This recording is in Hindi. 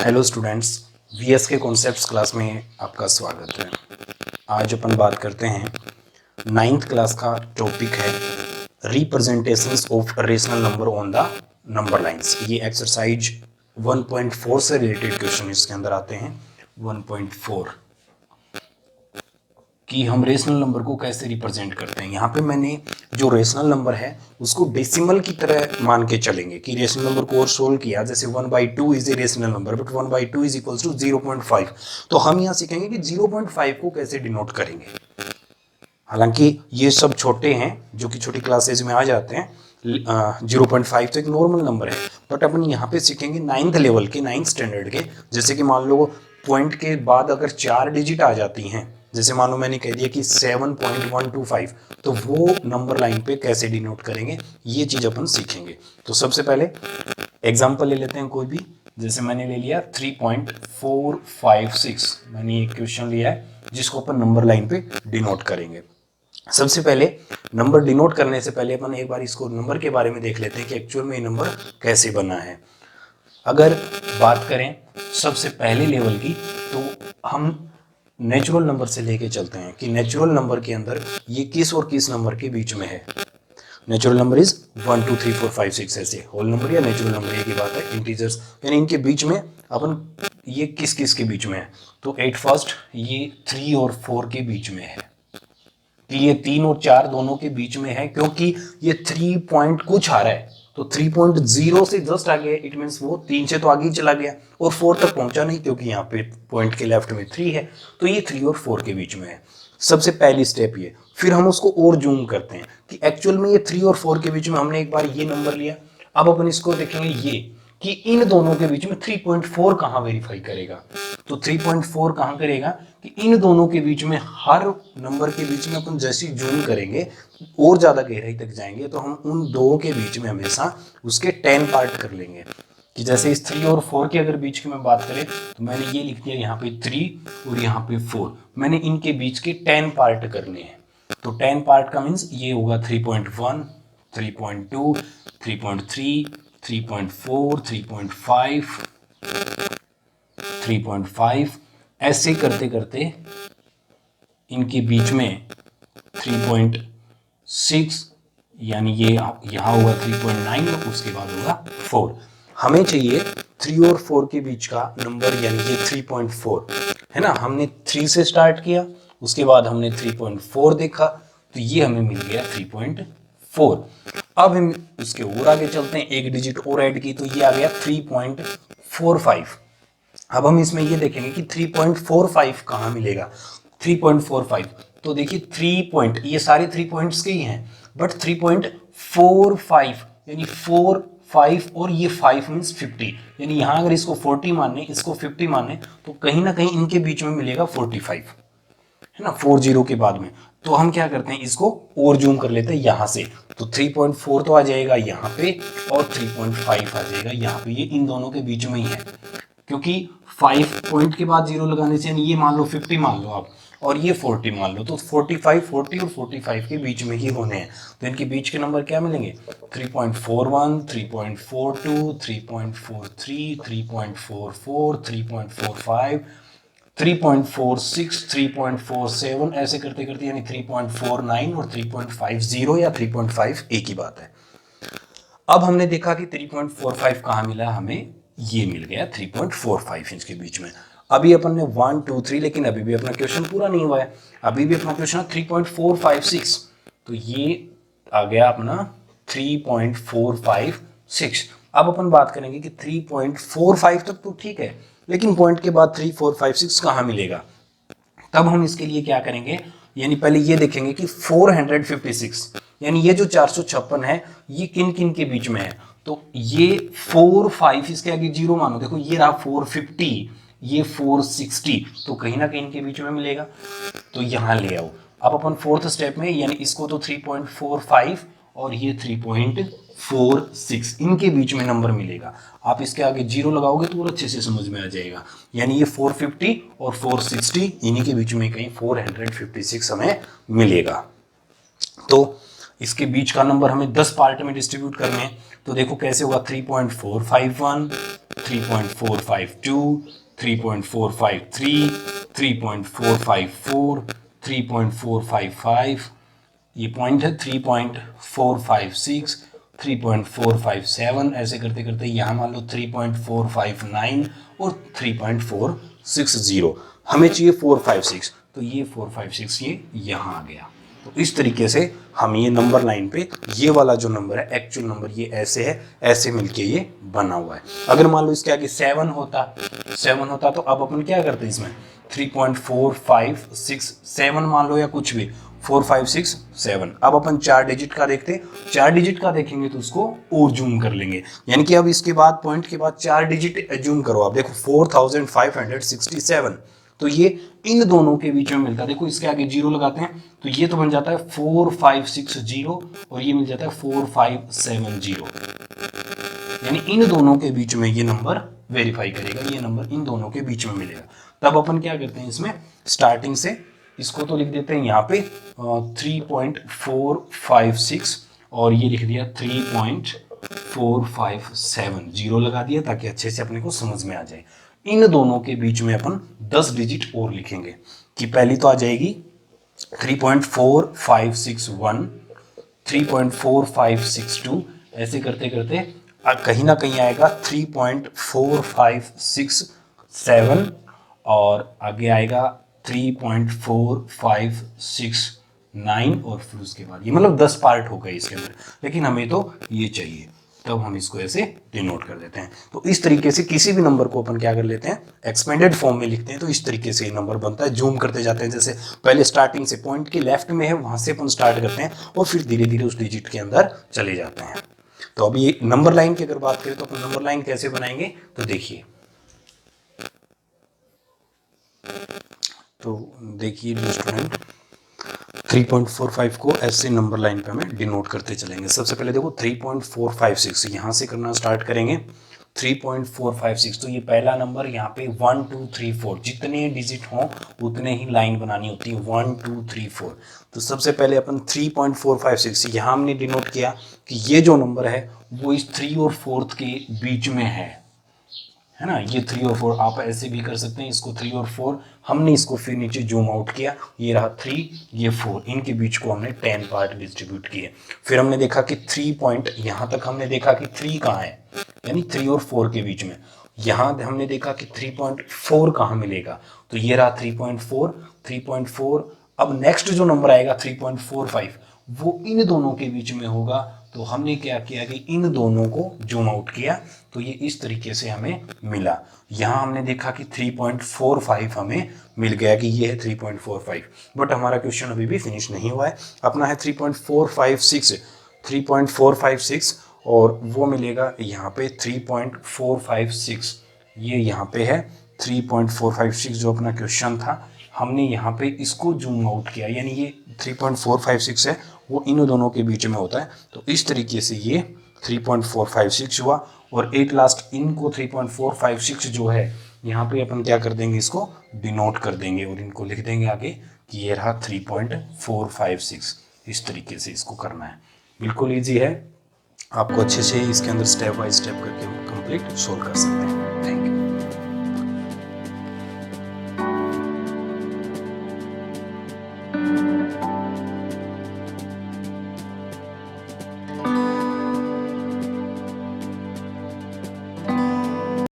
हेलो स्टूडेंट्स, वीएस के कॉन्सेप्ट्स क्लास में आपका स्वागत है। आज अपन बात करते हैं नाइन्थ क्लास का टॉपिक है representations of rational number on the number lines. ये एक्सरसाइज 1.4 से रिलेटेड क्वेश्चन इसके अंदर आते हैं। 1.4 कि हम रेशनल नंबर को कैसे रिप्रेजेंट करते हैं। यहाँ पे मैंने जो रेशनल नंबर है उसको डेसिमल की तरह मान के चलेंगे कि रेशनल नंबर को और सोल्व किया, जैसे 1/2 is a rational number but 1/2 is equals to 0.5। तो हम यहाँ सीखेंगे कि 0.5 को कैसे डिनोट करेंगे। हालांकि ये सब छोटे हैं, जो कि छोटी क्लासेज में आ जाते हैं। 0.5 तो एक नॉर्मल नंबर है, बट अपन यहाँ पे सीखेंगे 9th लेवल के, 9th स्टैंडर्ड के। जैसे कि मान लो पॉइंट के बाद अगर 4 डिजिट आ जाती हैं, जैसे मान लो मैंने कह दिया कि 7.125, तो वो नंबर लाइन पे कैसे डिनोट करेंगे, ये चीज अपन सीखेंगे। तो सबसे पहले एग्जाम्पल ले लेते हैं कोई भी। जैसे मैंने ले लिया 3.456, मैंने एक क्वेश्चन लिया है जिसको अपन नंबर लाइन पे डिनोट करेंगे। सबसे पहले नंबर डिनोट करने से पहले अपन एक बार इसको नंबर के बारे में देख लेते हैं कि एक्चुअल में ये नंबर कैसे बना है। अगर बात करें सबसे पहले लेवल की, तो हम नेचुरल नंबर से लेके चलते हैं कि नेचुरल नंबर के अंदर ये किस और किस नंबर के बीच में है। नेचुरल नंबर इज 1 2 3 4 5 6, ऐसे होल नंबर या नेचुरल नंबर एक ही बात है, इंटीजर्स, यानी इनके बीच में अपन ये किस किस के बीच में है। तो 8 फर्स्ट ये 3 और 4 के बीच में है कि ये 3 और 4 दोनों के बीच में है, क्योंकि ये 3 पॉइंट कुछ आ रहा है, तो 3.0 से जस्ट आगे, इट मीन्स वो 3 से तो आगे ही चला गया और 4 तक पहुंचा नहीं, क्योंकि यहाँ पे पॉइंट के लेफ्ट में 3 है, तो ये 3 और 4 के बीच में है। सबसे पहली स्टेप ये। फिर हम उसको और जूम करते हैं कि एक्चुअल में ये 3 और 4 के बीच में हमने एक बार ये नंबर लिया। अब अपन इसको देखेंगे ये कि इन दोनों के बीच में 3.4 कहाँ वेरीफाई करेगा। तो 3.4 कहाँ करेगा कि इन दोनों के बीच में, हर नंबर के बीच में अपन जैसे जूम करेंगे और ज्यादा गहराई तक जाएंगे, तो हम उन दो के बीच में हमेशा उसके 10 पार्ट कर लेंगे। कि जैसे इस 3 और 4 के अगर बीच की मैं बात करें, तो मैंने ये लिख दिया यहाँ पे 3 और यहाँ पे 4, मैंने इनके बीच के 10 पार्ट करने हैं। तो 10 पार्ट का मीन्स ये होगा 3.1, 3.2, 3.3, 3.4, 3.5, 3.5, ऐसे करते करते इनके बीच में 3.6, यानी ये यहाँ होगा 3.9 और उसके बाद होगा 4। हमें चाहिए 3 और 4 के बीच का नंबर, यानी ये 3.4 है ना। हमने 3 से स्टार्ट किया, उसके बाद हमने 3.4 देखा, तो ये हमें मिल गया 3.4। अब हम उसके और आगे चलते हैं, एक डिजिट और ऐड की, तो ये आ गया 3.45। अब हम इसमें ये देखेंगे कि 3.45 कहाँ मिलेगा। 3.45, तो देखिए 3 पॉइंट, ये सारे 3 पॉइंट्स के ही हैं, बट 3.45 यानी 4 5 और ये 5 मीन्स 50, यानी यहाँ अगर इसको 40 माने, इसको 50 माने, तो कहीं ना कहीं इनके बीच में मिलेगा 45, है ना, 40 के बाद में। तो हम क्या करते हैं, इसको और जूम कर लेते हैं यहाँ से, तो 3.4 तो आ जाएगा यहाँ पे और 3.5 आ जाएगा यहाँ पे, ये इन दोनों के बीच में ही है, क्योंकि 5 पॉइंट के बाद 0 लगाने से, यानी ये मान लो 50 मान लो आप, और ये 40 मान लो, तो 45, 40 और 45 के बीच में ही होने हैं। तो इनके बीच के नंबर क्या मिलेंगे, 3.41, 3.42, 3.43, 3.44, 3.45, 3.46, 3.47, ऐसे करते करते यानी 3.49 और 3.50 या 3.5 एक ही बात है। अब हमने देखा कि 3.45 कहाँ मिला हमें, ये मिल गया 3.45 इंच के बीच में। अभी अपन ने 1 2 3, लेकिन अभी भी अपना क्वेश्चन पूरा नहीं हुआ है, अभी भी अपना क्वेश्चन 3.456, तो ये आ गया अपना 3.456। अब अपन बात करेंगे कि 3.45 तक तो ठीक है, लेकिन पॉइंट के बाद 3 4 5 6 कहाँ मिलेगा। तब हम इसके लिए क्या करेंगे, यानी पहले ये देखेंगे कि 456, यानी ये जो 456 है, ये किन किन के बीच में है। तो ये 4 5 इसके आगे 0 मानो, देखो ये रहा 450, ये 460, तो कहीं ना कहीं इनके बीच में मिलेगा, तो यहां ले आओ। अब अपन फोर्थ स्टेप में, यानी इसको तो 3.45 और ये 3.46, इनके बीच में नंबर मिलेगा। आप इसके आगे 0 लगाओगे तो और अच्छे से समझ में आ जाएगा, यानी ये 450 और 460, इन्हीं के बीच में कहीं 456 हमें मिलेगा। तो इसके बीच का नंबर हमें 10 पार्ट में डिस्ट्रीब्यूट करने हैं, तो देखो कैसे होगा, 3.451, 3.452, 3.453, 3.454, 3.455, ये पॉइंट है 3.456, 3.457, ऐसे करते करते यहाँ मान लो 3.459 और 3.460। हमें चाहिए 456, तो ये 456 ये यहाँ आ गया। तो इस तरीके से हम ये नंबर लाइन पे ये वाला जो नंबर है एक्चुअल नंबर ये ऐसे है, ऐसे मिलके ये बना हुआ है। अगर मान लो इसके आगे 7 होता तो अब अपन क्या करते इसमें 3.4567 मान लो या कुछ भी 4567। अब अपन 4 डिजिट का देखते हैं, 4 डिजिट का देखेंगे तो उसको और जूम कर लेंगे, यानी कि अब इसके बाद पॉइंट के बाद 4 डिजिट जूम करो। आप देखो 4567, तो ये इन दोनों के बीच में मिलता है। देखो इसके आगे 0 लगाते हैं तो ये तो बन जाता है 4560 और ये मिल जाता है 4570, यानी इन दोनों के बीच में ये नंबर वेरीफाई करेगा, ये नंबर इन दोनों के बीच में मिलेगा। तब अपन क्या करते हैं इसमें स्टार्टिंग से इसको तो लिख देते हैं यहाँ पे 3.456 और ये लिख दिया 3.457, 0 लगा दिया ताकि अच्छे से अपने को समझ में आ जाए। इन दोनों के बीच में अपन 10 डिजिट और लिखेंगे कि पहली तो आ जाएगी 3.4561, 3.4562, ऐसे करते करते कहीं ना कहीं आएगा 3.4567 और आगे आएगा 3.4569 और फिर उसके बाद ये मतलब 10 पार्ट हो गए इसके अंदर, लेकिन हमें तो ये चाहिए, तब हम इसको ऐसे डिनोट कर देते हैं। तो इस तरीके से किसी भी नंबर को अपन क्या कर लेते हैं एक्सपेंडेड फॉर्म में लिखते हैं, तो इस तरीके से ये नंबर बनता है। जूम करते जाते हैं, जैसे पहले स्टार्टिंग से पॉइंट के लेफ्ट में है वहां से अपन स्टार्ट करते हैं और फिर धीरे धीरे उस डिजिट के अंदर चले जाते हैं। तो अभी ये नंबर लाइन की अगर बात करें तो अपन नंबर लाइन कैसे बनाएंगे, तो देखिए स्टूडेंट 3.45 को ऐसे नंबर लाइन पे हमें डिनोट करते चलेंगे। सबसे पहले देखो 3.456 यहाँ से करना स्टार्ट करेंगे। 3.456 तो ये पहला नंबर, यहाँ पे 1 2 3 4 जितने डिजिट हों उतने ही लाइन बनानी होती है, 1 2 3 4। तो सबसे पहले अपन 3.456 यहाँ हमने डिनोट किया कि ये जो नंबर है वो इस 3 और 4 के बीच में है ना, ये 3 और 4। आप ऐसे भी कर सकते हैं, इसको 3 और 4 हमने इसको फिर नीचे जूम आउट किया, ये रहा 3 ये 4, इनके बीच को हमने 10 पार्ट डिस्ट्रीब्यूट किए। फिर हमने देखा कि 3 पॉइंट यहाँ तक हमने देखा कि 3 कहाँ है, यानी 3 और 4 के बीच में। यहाँ हमने देखा कि 3.4 कहाँ मिलेगा, तो ये रहा 3.4। अब नेक्स्ट जो नंबर आएगा 3.45 वो इन दोनों के बीच में होगा। तो हमने क्या किया कि इन दोनों को जूम आउट किया, तो ये इस तरीके से हमें मिला। यहाँ हमने देखा कि 3.45 हमें मिल गया कि ये है 3.45, बट हमारा क्वेश्चन अभी भी फिनिश नहीं हुआ है। अपना है 3.456 और वो मिलेगा यहाँ पे 3.456, ये यहाँ पे है 3.456 जो अपना क्वेश्चन था। हमने यहाँ पे इसको जूम आउट किया, यानी ये 3.456 है वो इन दोनों के बीच में होता है। तो इस तरीके से ये 3.456 हुआ और एट लास्ट इनको 3.456 जो है यहाँ पे अपन क्या कर देंगे, इसको डिनोट कर देंगे और इनको लिख देंगे आगे कि ये रहा 3.456। इस तरीके से इसको करना है, बिल्कुल ईजी है। आपको अच्छे से इसके अंदर स्टेप बाय स्टेप करके कंप्लीट सोल्व कर सकते हैं।